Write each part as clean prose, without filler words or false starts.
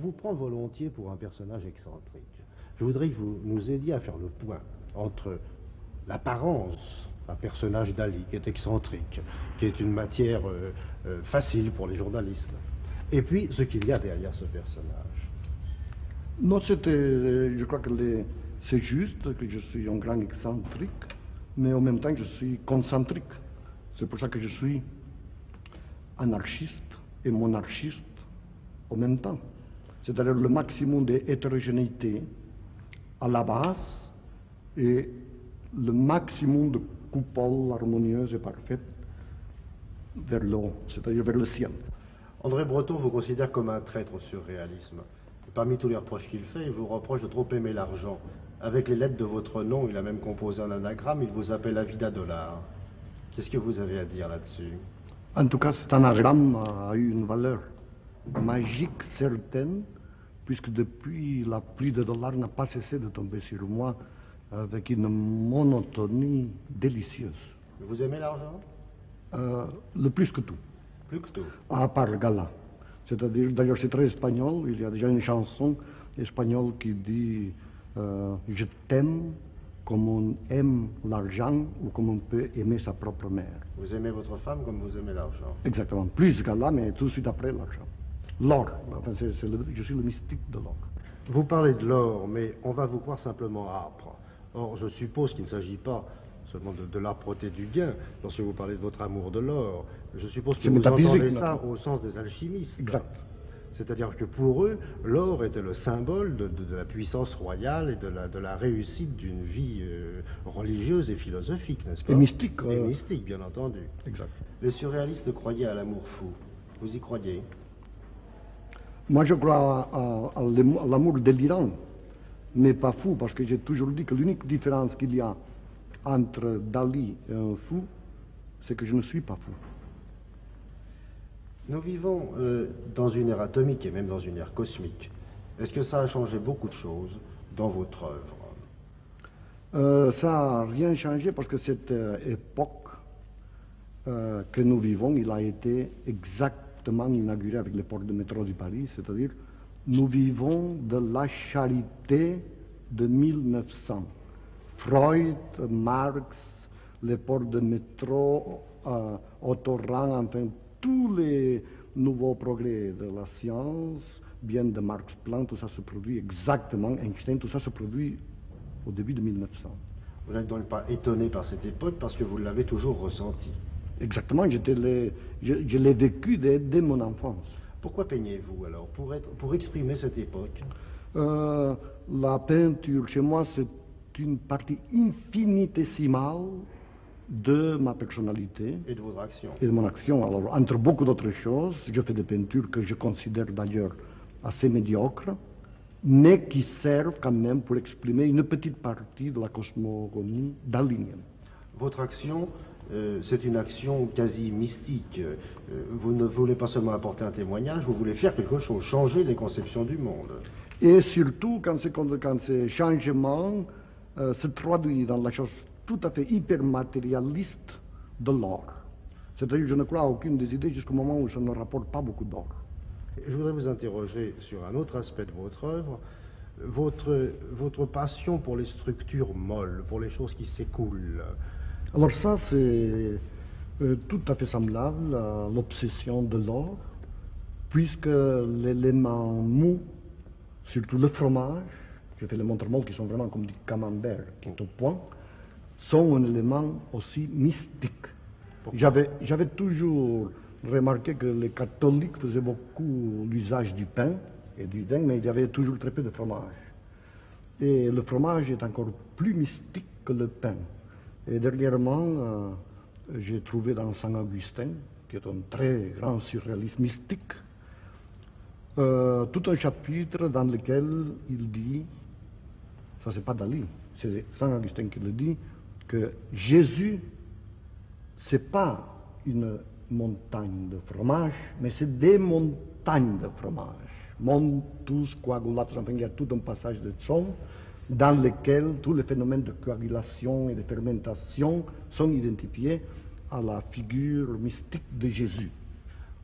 vous prend volontiers pour un personnage excentrique. Je voudrais que vous nous aidiez à faire le point entre l'apparence d'un personnage d'Ali, qui est excentrique, qui est une matière facile pour les journalistes, et puis ce qu'il y a derrière ce personnage. Non, je crois que c'est juste que je suis un grand excentrique, mais en même temps je suis concentrique. C'est pour ça que je suis anarchiste et monarchiste en même temps. C'est-à-dire le maximum d'hétérogénéité à la base et le maximum de coupole harmonieuse et parfaite vers le haut, c'est-à-dire vers le ciel. André Breton vous considère comme un traître au surréalisme. Parmi tous les reproches qu'il fait, il vous reproche de trop aimer l'argent. Avec les lettres de votre nom, il a même composé un anagramme, il vous appelle Avida Dollar. Qu'est-ce que vous avez à dire là-dessus? En tout cas, cet anagramme a eu une valeur magique certaine, puisque depuis, la pluie de dollars n'a pas cessé de tomber sur moi avec une monotonie délicieuse. Vous aimez l'argent? Le plus que tout. Plus que tout? À part Gala. C'est-à-dire, d'ailleurs, c'est très espagnol. Il y a déjà une chanson espagnole qui dit je t'aime comme on aime l'argent ou comme on peut aimer sa propre mère. Vous aimez votre femme comme vous aimez l'argent? Exactement. Plus Gala, mais tout de suite après l'argent. L'or. Enfin, je suis le mystique de l'or. Vous parlez de l'or, mais on va vous croire simplement âpre. Or, je suppose qu'il ne s'agit pas seulement de l'âpreté du gain, lorsque vous parlez de votre amour de l'or. Je suppose que vous entendez ça au sens des alchimistes. Exact. C'est-à-dire que pour eux, l'or était le symbole de la puissance royale et de la réussite d'une vie religieuse et philosophique, n'est-ce pas? Et mystique. Et mystique, bien entendu. Exact. Les surréalistes croyaient à l'amour fou. Vous y croyez? Moi, je crois à l'amour délirant, mais pas fou, parce que j'ai toujours dit que l'unique différence qu'il y a entre Dali et un fou, c'est que je ne suis pas fou. Nous vivons dans une ère atomique et même dans une ère cosmique. Est-ce que ça a changé beaucoup de choses dans votre œuvre? Ça n'a rien changé parce que cette époque que nous vivons, il a été exactement inauguré avec les portes de métro de Paris, c'est-à-dire nous vivons de la charité de 1900. Freud, Marx, les portes de métro, Autoran, enfin tous les nouveaux progrès de la science viennent de Marx, Planck, tout ça se produit exactement, Einstein, tout ça se produit au début de 1900. Vous n'êtes donc pas étonné par cette époque parce que vous l'avez toujours ressenti? Exactement, je l'ai vécu dès mon enfance. Pourquoi peignez-vous alors? Pour exprimer cette époque? La peinture, chez moi, c'est une partie infinitésimale de ma personnalité. Et de votre action? Et de mon action. Alors, entre beaucoup d'autres choses, je fais des peintures que je considère d'ailleurs assez médiocres, mais qui servent quand même pour exprimer une petite partie de la cosmogonie dalinienne. Votre action, c'est une action quasi mystique. Vous ne voulez pas seulement apporter un témoignage, vous voulez faire quelque chose, changer les conceptions du monde. Et surtout quand ce changement se traduit dans la chose tout à fait hyper matérialiste de l'or. C'est-à-dire que je ne crois à aucune des idées jusqu'au moment où ça ne rapporte pas beaucoup d'or. Je voudrais vous interroger sur un autre aspect de votre œuvre, votre passion pour les structures molles, pour les choses qui s'écoulent. Alors ça, c'est tout à fait semblable à l'obsession de l'or, puisque l'élément mou, surtout le fromage, j'ai fait les montres-molles qui sont vraiment comme du camembert qui est au point, sont un élément aussi mystique. J'avais toujours remarqué que les catholiques faisaient beaucoup l'usage du pain et du vin, mais il y avait toujours très peu de fromage. Et le fromage est encore plus mystique que le pain. Et dernièrement, j'ai trouvé dans Saint-Augustin, qui est un très grand surréaliste mystique, tout un chapitre dans lequel il dit, ça c'est pas Dali, c'est Saint-Augustin qui le dit, que Jésus, c'est pas une montagne de fromage, mais c'est des montagnes de fromage. Montus coagulatus, enfin il y a tout un passage de son dans lequel tous les phénomènes de coagulation et de fermentation sont identifiés à la figure mystique de Jésus.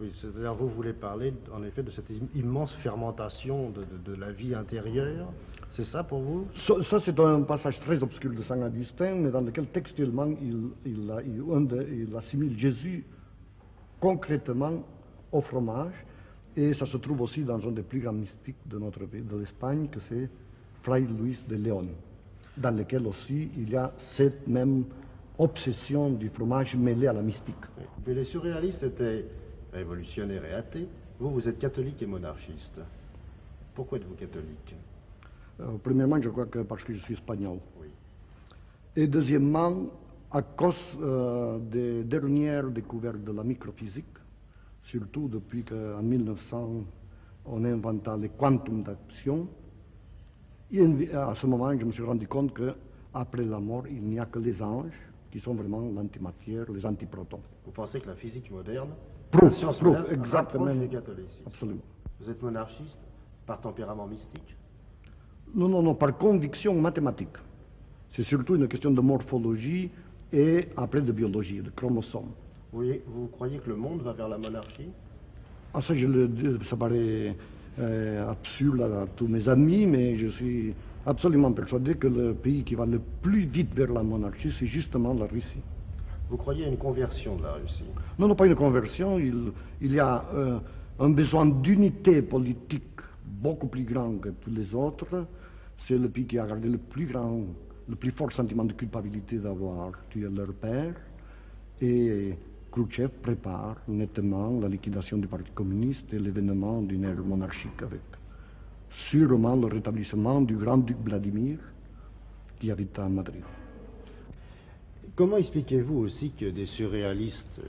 Oui, c'est-à-dire vous voulez parler en effet de cette immense fermentation de la vie intérieure, c'est ça pour vous? Ça, c'est un passage très obscur de Saint Augustin, mais dans lequel textuellement il assimile Jésus concrètement au fromage. Et ça se trouve aussi dans un des plus grands mystiques de notre pays, de l'Espagne, que c'est Fray Luis de León, dans lequel aussi il y a cette même obsession du fromage mêlé à la mystique. Oui. Mais les surréalistes étaient révolutionnaires et athées. Vous, vous êtes catholique et monarchiste. Pourquoi êtes-vous catholique? Premièrement, je crois que parce que je suis espagnol. Oui. Et deuxièmement, à cause des dernières découvertes de la microphysique, surtout depuis qu'en 1900, on a inventé les quantum d'action. Et à ce moment, je me suis rendu compte qu'après la mort, il n'y a que les anges qui sont vraiment l'antimatière, les antiprotons. Vous pensez que la physique moderne, Prouve, la science prouve, moderne, exactement. rapproche du catholicisme? Absolument. Vous êtes monarchiste par tempérament mystique? Non, non, non, par conviction mathématique. C'est surtout une question de morphologie et après de biologie, de chromosomes. Vous croyez que le monde va vers la monarchie? Ah, ça, ça paraît absurde à tous mes amis, mais je suis absolument persuadé que le pays qui va le plus vite vers la monarchie, c'est justement la Russie. Vous croyez à une conversion de la Russie? Non, non, pas une conversion. Il y a un besoin d'unité politique beaucoup plus grand que tous les autres. C'est le pays qui a gardé le plus fort sentiment de culpabilité d'avoir tué leur père. Et Khrouchtchev prépare nettement la liquidation du Parti communiste et l'événement d'une ère monarchique avec sûrement le rétablissement du grand-duc Vladimir qui habite à Madrid. Comment expliquez-vous aussi que des surréalistes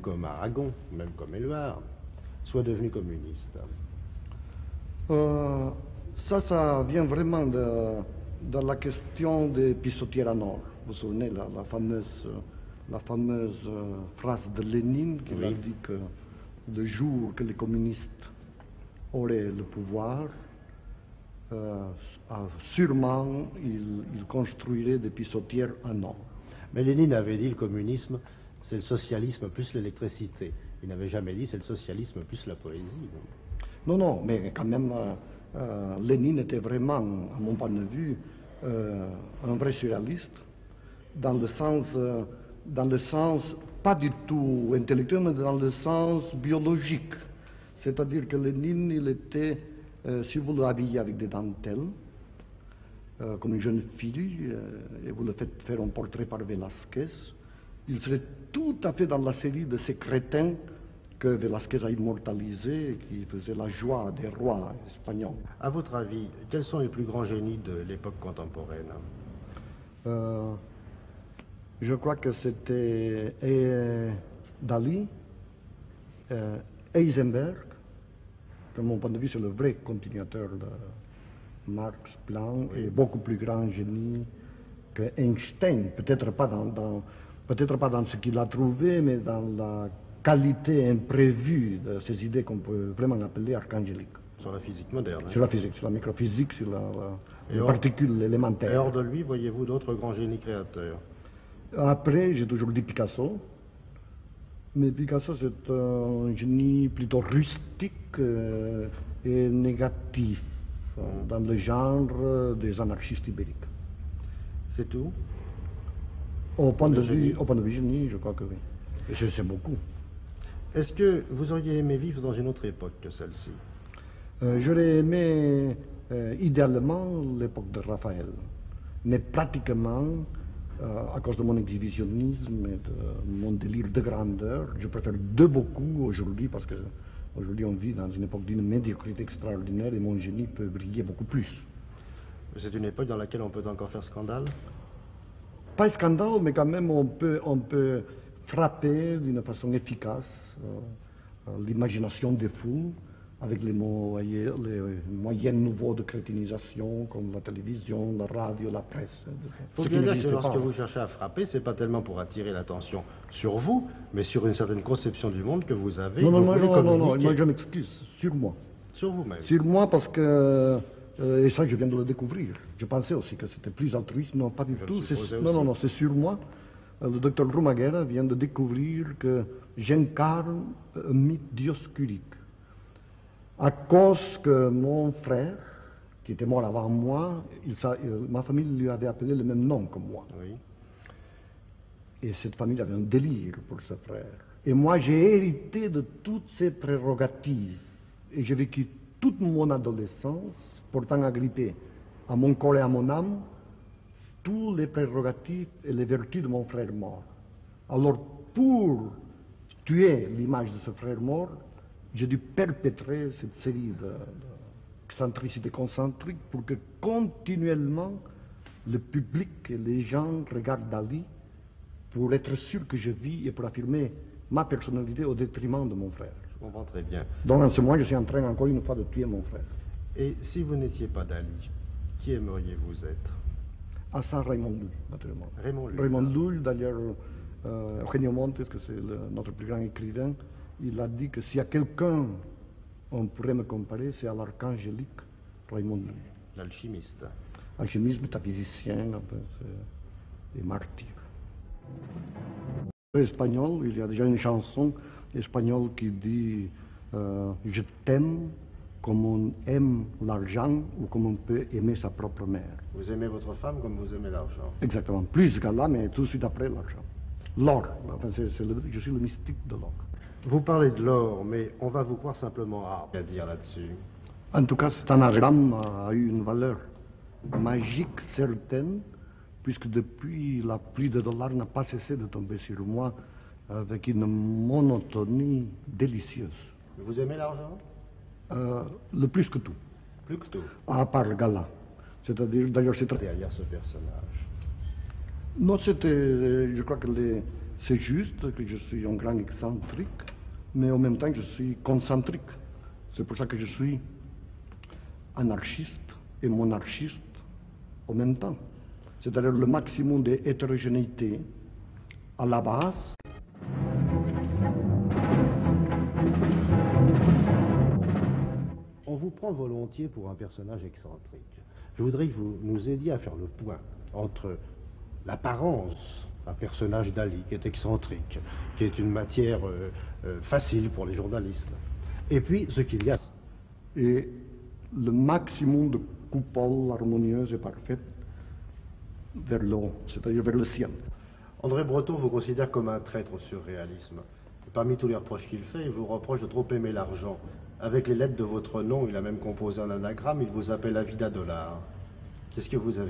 comme Aragon, même comme Éluard, soient devenus communistes? Ça vient vraiment de la question des pissotières à nord. Vous vous souvenez, la fameuse phrase de Lénine qui a dit que le jour que les communistes auraient le pouvoir, sûrement ils construiraient des pissotières à nord. Mais Lénine avait dit le communisme, c'est le socialisme plus l'électricité. Il n'avait jamais dit c'est le socialisme plus la poésie. Non, non, mais quand même, Lénine était vraiment, à mon point de vue, un vrai surréaliste, dans le sens pas du tout intellectuel, mais dans le sens biologique. C'est-à-dire que Lénine, il était, si vous le habillez avec des dentelles, comme une jeune fille, et vous le faites faire un portrait par Velázquez, il serait tout à fait dans la série de ces crétins que Velázquez a immortalisé et qui faisaient la joie des rois espagnols. À votre avis, quels sont les plus grands génies de l'époque contemporaine? Je crois que c'était Dali, Heisenberg, de mon point de vue, c'est le vrai continuateur de Marx, Planck, et beaucoup plus grand génie que Einstein. Peut-être pas dans ce qu'il a trouvé, mais dans la qualité imprévue de ces idées qu'on peut vraiment appeler archangéliques. Sur la physique moderne. Sur la physique, sur la microphysique, sur les particules élémentaires. Et hors de lui, voyez-vous d'autres grands génies créateurs? Après, j'ai toujours dit Picasso. Mais Picasso, c'est un génie plutôt rustique et négatif, dans le genre des anarchistes ibériques. C'est tout? Au point de vue génie, je crois que oui. Et c'est beaucoup. Est-ce que vous auriez aimé vivre dans une autre époque que celle-ci? J'aurais aimé idéalement l'époque de Raphaël. Mais pratiquement, à cause de mon exhibitionnisme et de mon délire de grandeur, je préfère de beaucoup aujourd'hui parce qu'aujourd'hui on vit dans une époque d'une médiocrité extraordinaire et mon génie peut briller beaucoup plus. C'est une époque dans laquelle on peut encore faire scandale? Pas scandale, mais quand même on peut frapper d'une façon efficace l'imagination des fous avec les moyens nouveaux de crétinisation comme la télévision, la radio, la presse. Il faut bien dire que lorsque vous cherchez à frapper, c'est pas tellement pour attirer l'attention sur vous, mais sur une certaine conception du monde que vous avez. Non, moi je m'excuse, sur moi. Sur vous-même. Sur moi parce que, et ça je viens de le découvrir, je pensais aussi que c'était plus altruiste, non pas du tout, non, c'est sur moi, le docteur Romaguera vient de découvrir que j'incarne un mythe dioscurique. À cause que mon frère, qui était mort avant moi, ma famille lui avait appelé le même nom que moi. Oui. Et cette famille avait un délire pour ce frère. Et moi, j'ai hérité de toutes ces prérogatives. Et j'ai vécu toute mon adolescence, portant agrippé à mon corps et à mon âme, tous les prérogatives et les vertus de mon frère mort. Alors, pour tuer l'image de ce frère mort, j'ai dû perpétrer cette série d'excentricités concentriques pour que continuellement le public et les gens regardent Dali pour être sûr que je vis et pour affirmer ma personnalité au détriment de mon frère. Je comprends très bien. Donc en ce moment, je suis en train encore une fois de tuer mon frère. Et si vous n'étiez pas Dali, qui aimeriez-vous être? Hassan Raymond Lull, naturellement. Raymond Lull. Raymond Lull, d'ailleurs, Eugenio Montes, que c'est notre plus grand écrivain, il a dit que s'il y a quelqu'un, on pourrait me comparer, c'est à l'archangélique Raymond Lull. L'alchimiste. Alchimiste, métaphysicien, et martyr. Espagnol, il y a déjà une chanson espagnole qui dit je t'aime comme on aime l'argent ou comme on peut aimer sa propre mère. Vous aimez votre femme comme vous aimez l'argent. Exactement, plus qu'Allah, mais tout de suite après l'argent. L'or, enfin, je suis le mystique de l'or. Vous parlez de l'or, mais on va vous croire simplement à dire là-dessus. En tout cas, cet anagramme a eu une valeur magique certaine, puisque depuis, la pluie de dollars n'a pas cessé de tomber sur moi avec une monotonie délicieuse. Vous aimez l'argent? Le plus que tout. Plus que tout. À part Gala. C'est-à-dire, d'ailleurs, c'est très... Derrière ce personnage. Non, je crois que c'est juste que je suis un grand excentrique, mais en même temps, je suis concentrique. C'est pour ça que je suis anarchiste et monarchiste en même temps. C'est-à-dire le maximum d'hétérogénéité à la base. On vous prend volontiers pour un personnage excentrique. Je voudrais que vous nous aidiez à faire le point entre l'apparence d'un personnage Dali qui est excentrique, qui est une matière facile pour les journalistes, et puis ce qu'il y a. Et le maximum de coupole harmonieuse et parfaite vers le haut, c'est-à-dire vers le ciel. André Breton vous considère comme un traître au surréalisme. Parmi tous les reproches qu'il fait, il vous reproche de trop aimer l'argent. Avec les lettres de votre nom, il a même composé un anagramme, il vous appelle Avida Dollar. Qu'est-ce que vous avez